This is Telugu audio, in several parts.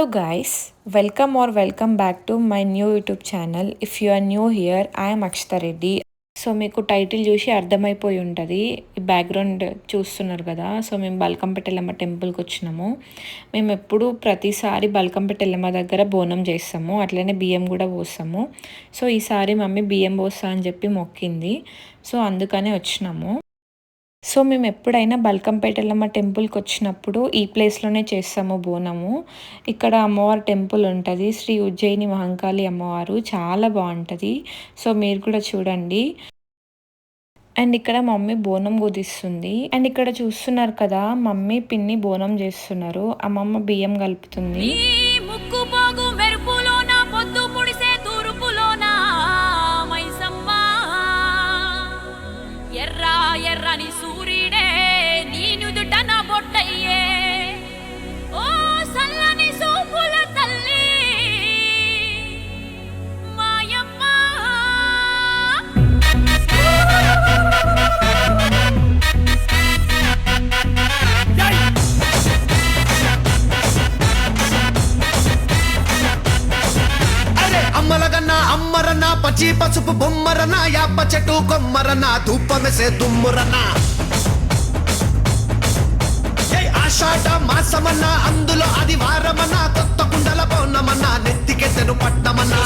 Hello guys, welcome back to my new YouTube channel. If you are new here, I am Akshita Reddy. So మీకు టైటిల్ చూసి అర్థమైపోయి ఉంటుంది, ఈ బ్యాక్గ్రౌండ్ చూస్తున్నారు కదా. సో మేము బల్కంపేట ఎల్లమ్మ టెంపుల్కి వచ్చినాము. మేము ఎప్పుడు ప్రతిసారి బల్కంపేట ఎల్లమ్మ దగ్గర బోనం చేస్తాము, అట్లనే బియ్యం కూడా పోస్తాము. సో ఈసారి మమ్మీ బియ్యం పోస్తా అని చెప్పి మొక్కింది, సో అందుకనే వచ్చినాము. సో మేము ఎప్పుడైనా బల్కంపేట ఎల్లమ్మ టెంపుల్కి వచ్చినప్పుడు ఈ ప్లేస్లోనే చేస్తాము బోనము. ఇక్కడ అమ్మవారి టెంపుల్ ఉంటుంది, శ్రీ ఉజ్జయిని మహంకాళి అమ్మవారు, చాలా బాగుంటుంది. సో మీరు కూడా చూడండి. అండ్ ఇక్కడ మమ్మీ బోనం కుదిస్తుంది. అండ్ ఇక్కడ చూస్తున్నారు కదా, మమ్మీ పిన్ని బోనం చేస్తున్నారు, అమ్మమ్మ బియ్యం కలుపుతుంది. ఎర్రని సూర్యుడే నీనుదుట నా బొట్టయ్యే, ఓ సల్లని సూపుల తల్లి మాయమ్మ. అమ్మలగన్నా అమ్మరన్నా పచ్చి పసుపు బొమ్మరన్నా యాప చెట్టు కొమ్మరన్నా ధూపమెసే దుమ్మురన్నా, ఆషాఢ మాసమన్నా అందులో ఆదివారమన్నా కొత్త కుండల పౌర్ణమన్నా నెత్తికెత్తెను పట్టమన్నా.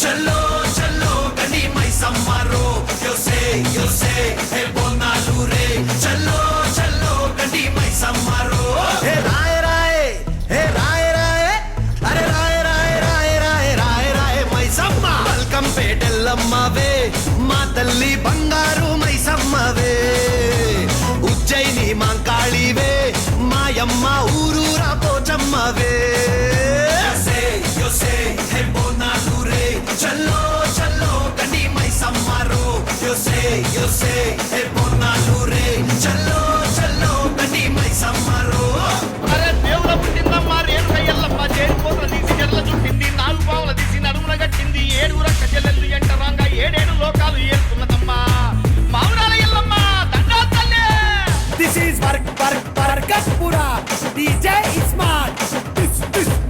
చల్లో చల్లో గని మైసమ్మరో యోసే యోసే హే బోనాలు రే, చల్లో చల్లో గని మైసమ్మరో. హే రాయ రాయ హే రాయ రాయ అరే రాయ రాయ రాయ రాయ రాయ రాయ మైసమ్మ. బల్కంపేట ఎల్లమ్మవే మా తల్లి బంగారు మైసమ్మవే, ఉజ్జయిని మహంకాళివే మాయమ్మ ఊరూరా పోచమ్మవే. చల్లో చల్లో గండి మైసమ్మరో యోసే యోసే హే బోనాలు రే, చల్లో చల్లో గండి మైసమ్మరో. అరే దేవుల పుట్టిందమ్మ రేణుక ఎల్లమ్మ, చేరుకోత తీసి చెల్ల చుట్టింది, నాలుగు పావుల తీసి నడుమున కట్టింది, ఏడు రక్క చెల్లెల్లు ఎంటరాంగా ఏడేడు లోకాలు ఏలుతున్నదమ్మా మావురాల ఎల్లమ్మ దండా తల్లే. This is Barkatpura, DJ Ismat,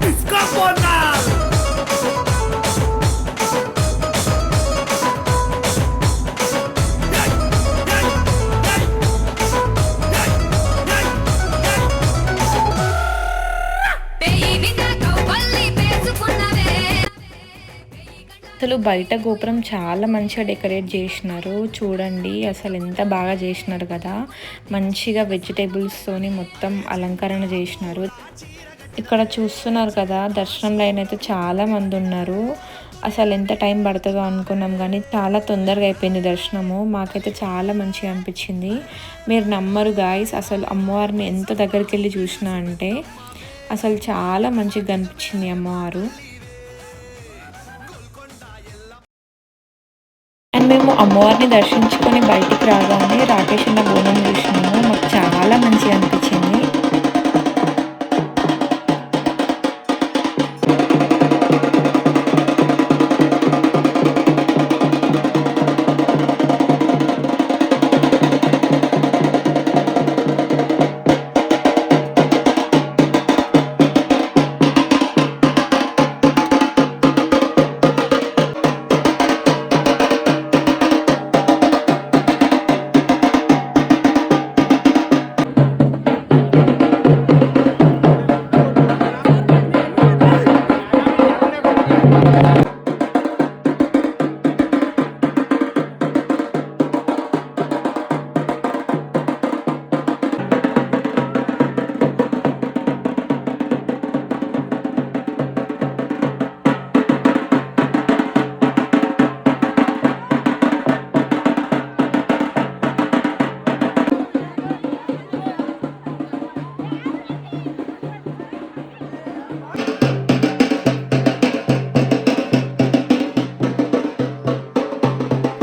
this come on now. అసలు బయట గోపురం చాలా మంచిగా డెకరేట్ చేసినారు, చూడండి అసలు ఎంత బాగా చేసినారు కదా. మంచిగా వెజిటేబుల్స్తోని మొత్తం అలంకరణ చేసినారు. ఇక్కడ చూస్తున్నారు కదా, దర్శనం లైన్ అయితే చాలా మంది ఉన్నారు. అసలు ఎంత టైం పడుతుందో అనుకున్నాం, కానీ చాలా తొందరగా అయిపోయింది దర్శనము. మాకైతే చాలా మంచిగా అనిపించింది. మీరు నమ్మరు గాయస్, అసలు అమ్మవారిని ఎంత దగ్గరికి వెళ్ళి చూసినా అంటే అసలు చాలా మంచిగా అనిపించింది అమ్మవారు. అండ్ మేము అమ్మవారిని దర్శించుకొని బయటికి రాగానే రాకేష్ అన్న బోనం చూసినాము, మాకు చాలా మంచిగా అనిపించింది.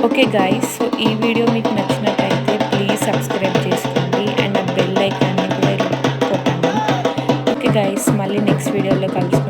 ఓకే గాయస్, సో ఈ వీడియో మీకు నచ్చినట్టయితే ప్లీజ్ సబ్స్క్రైబ్ చేసుకోండి అండ్ ఆ బెల్ ఐకాన్ని కూడా కొట్టండి. ఓకే గాయస్, మళ్ళీ నెక్స్ట్ వీడియోలో కలుస్తాం.